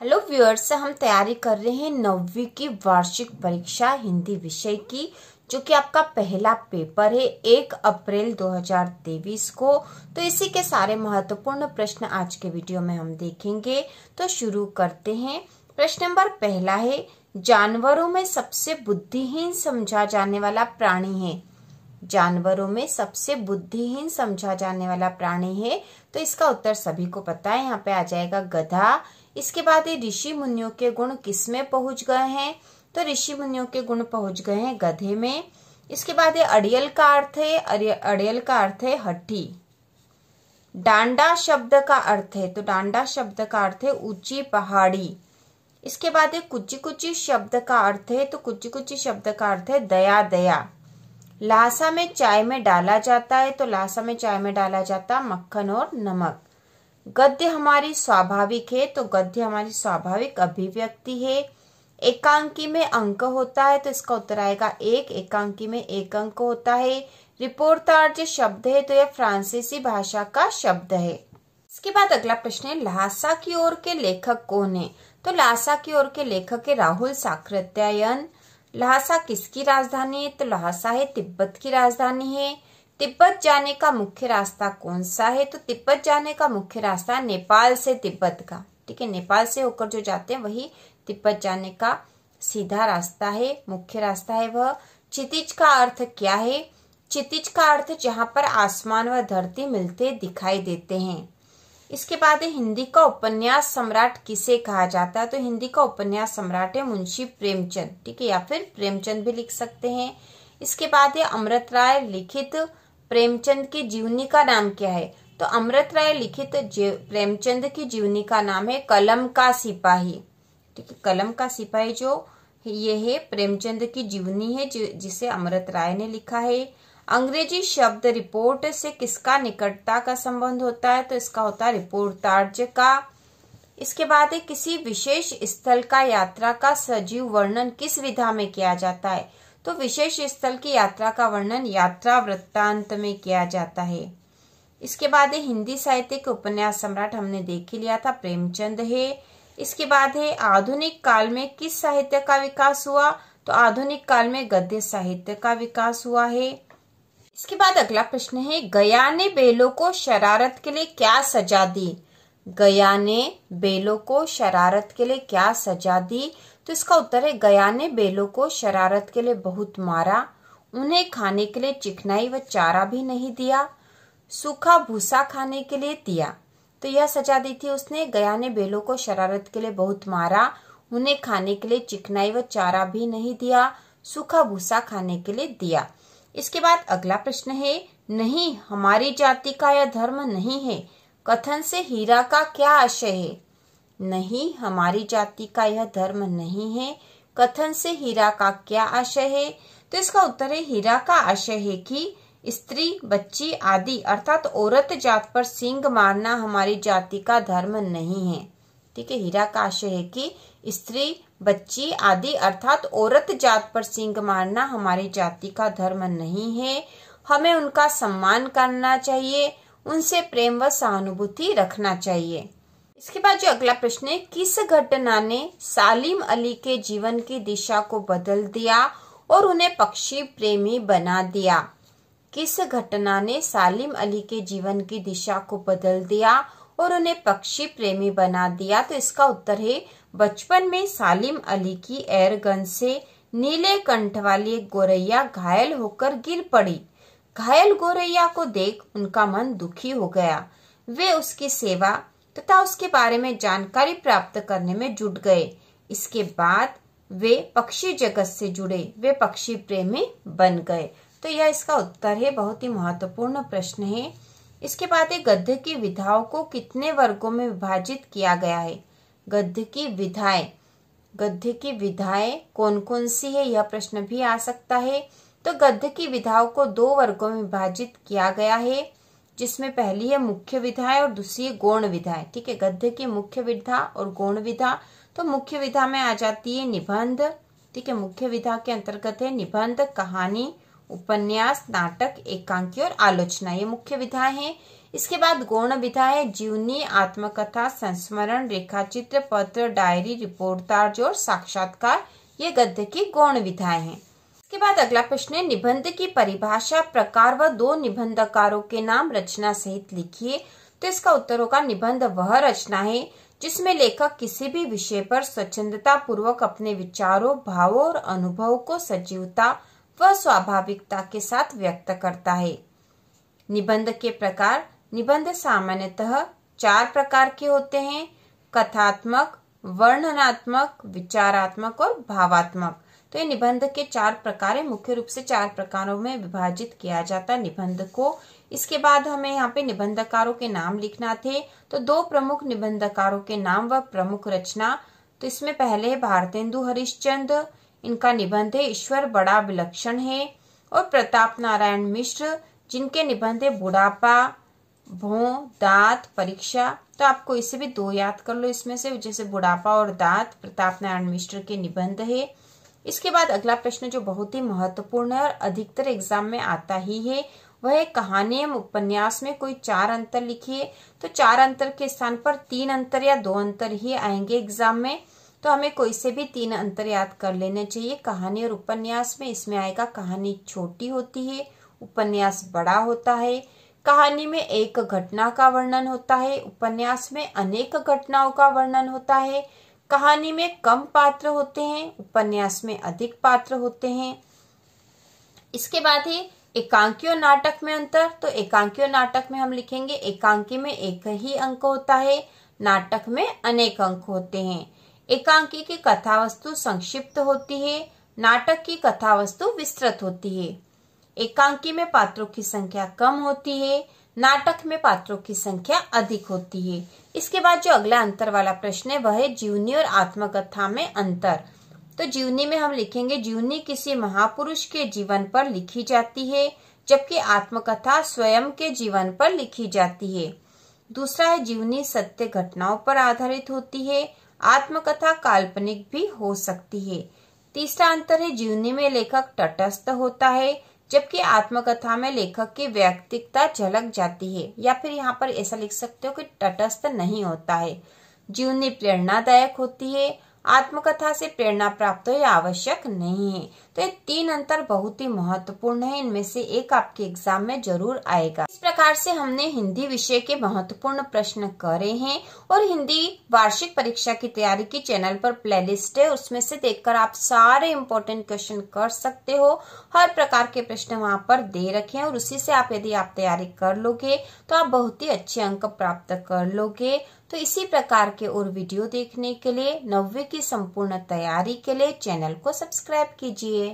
Hello viewers, हम तैयारी कर रहे हैं 9वीं की वार्षिक परीक्षा हिंदी विषय की, जो कि आपका पहला पेपर है 1 अप्रैल 2023 को। तो इसी के सारे महत्वपूर्ण प्रश्न आज के वीडियो में हम देखेंगे। तो शुरू करते हैं। प्रश्न नंबर पहला है, जानवरों में सबसे बुद्धिहीन समझा जाने वाला प्राणी है। जानवरों में सबसे बुद्धिहीन समझा जाने वाला प्राणी है, तो इसका उत्तर सभी को पता है। यहाँ पे आ जाएगा गधा। इसके बाद ये ऋषि मुनियों के गुण किसमें पहुंच गए हैं? तो ऋषि मुनियों के गुण पहुंच गए हैं गधे में। इसके बाद ये अड़ियल का अर्थ है, अड़ियल का अर्थ है हठी। डांडा शब्द का अर्थ है, तो डांडा शब्द का अर्थ है ऊंची पहाड़ी। इसके बाद ये कुची कुची शब्द का अर्थ है, तो कुची कुची शब्द का अर्थ है दया दया। लासा में चाय में डाला जाता है, तो लासा में चाय में डाला जाता मक्खन और नमक। गद्य हमारी स्वाभाविक है, तो गद्य हमारी स्वाभाविक अभिव्यक्ति है। एकांकी में अंक होता है, तो इसका उत्तर आएगा 1। एकांकी में 1 अंक होता है। रिपोर्टार्ज शब्द है, तो यह फ्रांसीसी भाषा का शब्द है। इसके बाद अगला प्रश्न है, ल्हासा की ओर के लेखक कौन है? तो ल्हासा की ओर के लेखक है राहुल साकृत्यायन। ल्हासा किसकी राजधानी है? तो ल्हासा है तिब्बत की राजधानी है। तिब्बत जाने का मुख्य रास्ता कौन सा है? तो तिब्बत जाने का मुख्य रास्ता नेपाल से तिब्बत का, ठीक है, नेपाल से होकर जो जाते हैं वही तिब्बत जाने का सीधा रास्ता है, मुख्य रास्ता है वह। क्षितिज का अर्थ क्या है? क्षितिज का अर्थ जहां पर आसमान व धरती मिलते दिखाई देते हैं। इसके बाद हिंदी का उपन्यास सम्राट किसे कहा जाता है? तो हिंदी का उपन्यास सम्राट है मुंशी प्रेमचंद, ठीक है, या फिर प्रेमचंद भी लिख सकते हैं। इसके बाद अमृत राय लिखित प्रेमचंद की जीवनी का नाम क्या है? तो अमृत राय लिखित प्रेमचंद की जीवनी का नाम है कलम का सिपाही, ठीक है। कलम का सिपाही जो ये है प्रेमचंद की जीवनी है, जिसे अमृत राय ने लिखा है। अंग्रेजी शब्द रिपोर्ट से किसका निकटता का संबंध होता है? तो इसका होता है रिपोर्टार्ज का। इसके बाद किसी विशेष स्थल का यात्रा का सजीव वर्णन किस विधा में किया जाता है? तो विशेष स्थल की यात्रा का वर्णन यात्रा वृत्तांत में किया जाता है। इसके बाद हिंदी साहित्य के उपन्यास सम्राट हमने देख ही लिया था, प्रेमचंद है। इसके बाद आधुनिक काल में किस साहित्य का विकास हुआ? तो आधुनिक काल में गद्य साहित्य का विकास हुआ है। इसके बाद अगला प्रश्न है, गया ने बेलों को शरारत के लिए क्या सजा दी? गया ने बेलों को शरारत के लिए क्या सजा दी? तो इसका उत्तर है, गया ने बेलों को शरारत के लिए बहुत मारा, उन्हें खाने के लिए चिकनाई व चारा भी नहीं दिया, सूखा भूसा खाने के लिए दिया। तो यह सजा दी थी उसने। गया ने बेलों को शरारत के लिए बहुत मारा, उन्हें खाने के लिए चिकनाई व चारा भी नहीं दिया, सूखा भूसा खाने के लिए दिया। इसके बाद अगला प्रश्न है, नहीं हमारी जाति का यह धर्म नहीं है कथन से हीरा का क्या आशय है? नहीं हमारी जाति का यह धर्म नहीं है कथन से हीरा का क्या आशय है? तो इसका उत्तर है, हीरा का आशय है कि स्त्री बच्ची आदि अर्थात औरत जात पर सींग मारना हमारी जाति का धर्म नहीं है, ठीक है। हीरा का आशय है कि स्त्री बच्ची आदि अर्थात औरत जात पर सींग मारना हमारी जाति का धर्म नहीं है। हमें उनका सम्मान करना चाहिए, उनसे प्रेम व सहानुभूति रखना चाहिए। इसके बाद जो अगला प्रश्न है, किस घटना ने सालिम अली के जीवन की दिशा को बदल दिया और उन्हें पक्षी प्रेमी बना दिया? किस घटना ने सालिम अली के जीवन की दिशा को बदल दिया और उन्हें पक्षी प्रेमी बना दिया? तो इसका उत्तर है, बचपन में सालिम अली की एयरगन से नीले कंठ वाली एक गोरैया घायल होकर गिर पड़ी। घायल गोरैया को देख उनका मन दुखी हो गया। वे उसकी सेवा तथा उसके बारे में जानकारी प्राप्त करने में जुट गए। इसके बाद वे पक्षी जगत से जुड़े, वे पक्षी प्रेमी बन गए। तो यह इसका उत्तर है, बहुत ही महत्वपूर्ण प्रश्न है। इसके बाद गद्य की विधाओं को कितने वर्गों में विभाजित किया गया है? गद्य की विधाएं, गद्य की विधाएं कौन कौन सी है, यह प्रश्न भी आ सकता है। तो गद्य की विधाओं को 2 वर्गों में विभाजित किया गया है, जिसमें पहली है मुख्य विधाएं और दूसरी है गौण विधाएं, ठीक है। गद्य की मुख्य विधा और गौण विधा। तो मुख्य विधा में आ जाती है निबंध, ठीक है। मुख्य विधा के अंतर्गत है निबंध, कहानी, उपन्यास, नाटक, एकांकी और आलोचना, ये मुख्य विधाएं हैं। इसके बाद गौण विधा है जीवनी, आत्मकथा, संस्मरण, रेखाचित्र, पत्र, डायरी, रिपोर्टाज और साक्षात्कार। ये गद्य की गौण विधाएं हैं। इसके बाद अगला प्रश्न है निबंध की परिभाषा, प्रकार व 2 निबंधकारों के नाम रचना सहित लिखिए। तो इसका उत्तर होगा निबंध वह रचना है जिसमें लेखक किसी भी विषय पर स्वच्छंदता पूर्वक अपने विचारों, भावों और अनुभवों को सजीवता व स्वाभाविकता के साथ व्यक्त करता है। निबंध के प्रकार, निबंध सामान्यतः 4 प्रकार के होते हैं, कथात्मक, वर्णनात्मक, विचारात्मक और भावात्मक। तो ये निबंध के 4 प्रकार है, मुख्य रूप से 4 प्रकारों में विभाजित किया जाता है निबंध को। इसके बाद हमें यहाँ पे निबंधकारों के नाम लिखना थे, तो 2 प्रमुख निबंधकारों के नाम व प्रमुख रचना। तो इसमें पहले है भारतेंदु हरिश्चंद्र, इनका निबंध है ईश्वर बड़ा विलक्षण है, और प्रताप नारायण मिश्र, जिनके निबंध है बुढ़ापा, भों, दांत, परीक्षा। तो आपको इसे भी 2 याद कर लो इसमें से, जैसे बुढ़ापा और दांत प्रताप नारायण मिश्र के निबंध है। इसके बाद अगला प्रश्न जो बहुत ही महत्वपूर्ण है और अधिकतर एग्जाम में आता ही है, वह है कहानी एवं उपन्यास में कोई 4 अंतर लिखिए। तो 4 अंतर के स्थान पर 3 अंतर या 2 अंतर ही आएंगे एग्जाम में, तो हमें कोई से भी 3 अंतर याद कर लेने चाहिए। कहानी और उपन्यास में इसमें आएगा कहानी छोटी होती है, उपन्यास बड़ा होता है। कहानी में एक घटना का वर्णन होता है, उपन्यास में अनेक घटनाओं का वर्णन होता है। कहानी में कम पात्र होते हैं, उपन्यास में अधिक पात्र होते हैं। इसके बाद है एकांकी और नाटक में अंतर। तो एकांकी और नाटक में हम लिखेंगे एकांकी में एक ही अंक होता है, नाटक में अनेक अंक होते हैं। एकांकी की कथावस्तु संक्षिप्त होती है, नाटक की कथावस्तु विस्तृत होती है। एकांकी में पात्रों की संख्या कम होती है, नाटक में पात्रों की संख्या अधिक होती है। इसके बाद जो अगला अंतर वाला प्रश्न है वह है जीवनी और आत्मकथा में अंतर। तो जीवनी में हम लिखेंगे जीवनी किसी महापुरुष के जीवन पर लिखी जाती है, जबकि आत्मकथा स्वयं के जीवन पर लिखी जाती है। दूसरा है जीवनी सत्य घटनाओं पर आधारित होती है, आत्मकथा काल्पनिक भी हो सकती है। तीसरा अंतर है जीवनी में लेखक तटस्थ होता है, जबकि आत्मकथा में लेखक की व्यक्तिगतता झलक जाती है, या फिर यहाँ पर ऐसा लिख सकते हो कि तटस्थ नहीं होता है। जीवनी प्रेरणादायक होती है, आत्मकथा से प्रेरणा प्राप्त हो यह आवश्यक नहीं है। तो ये 3 अंतर बहुत ही महत्वपूर्ण है, इनमें से एक आपके एग्जाम में जरूर आएगा। इस प्रकार से हमने हिंदी विषय के महत्वपूर्ण प्रश्न करे हैं, और हिंदी वार्षिक परीक्षा की तैयारी की चैनल पर प्लेलिस्ट है, उसमें से देखकर आप सारे इम्पोर्टेंट क्वेश्चन कर सकते हो। हर प्रकार के प्रश्न वहां पर दे रखे हैं, और उसी से आप यदि आप तैयारी कर लोगे तो आप बहुत ही अच्छे अंक प्राप्त कर लोगे। तो इसी प्रकार के और वीडियो देखने के लिए 9वीं की संपूर्ण तैयारी के लिए चैनल को सब्सक्राइब कीजिए।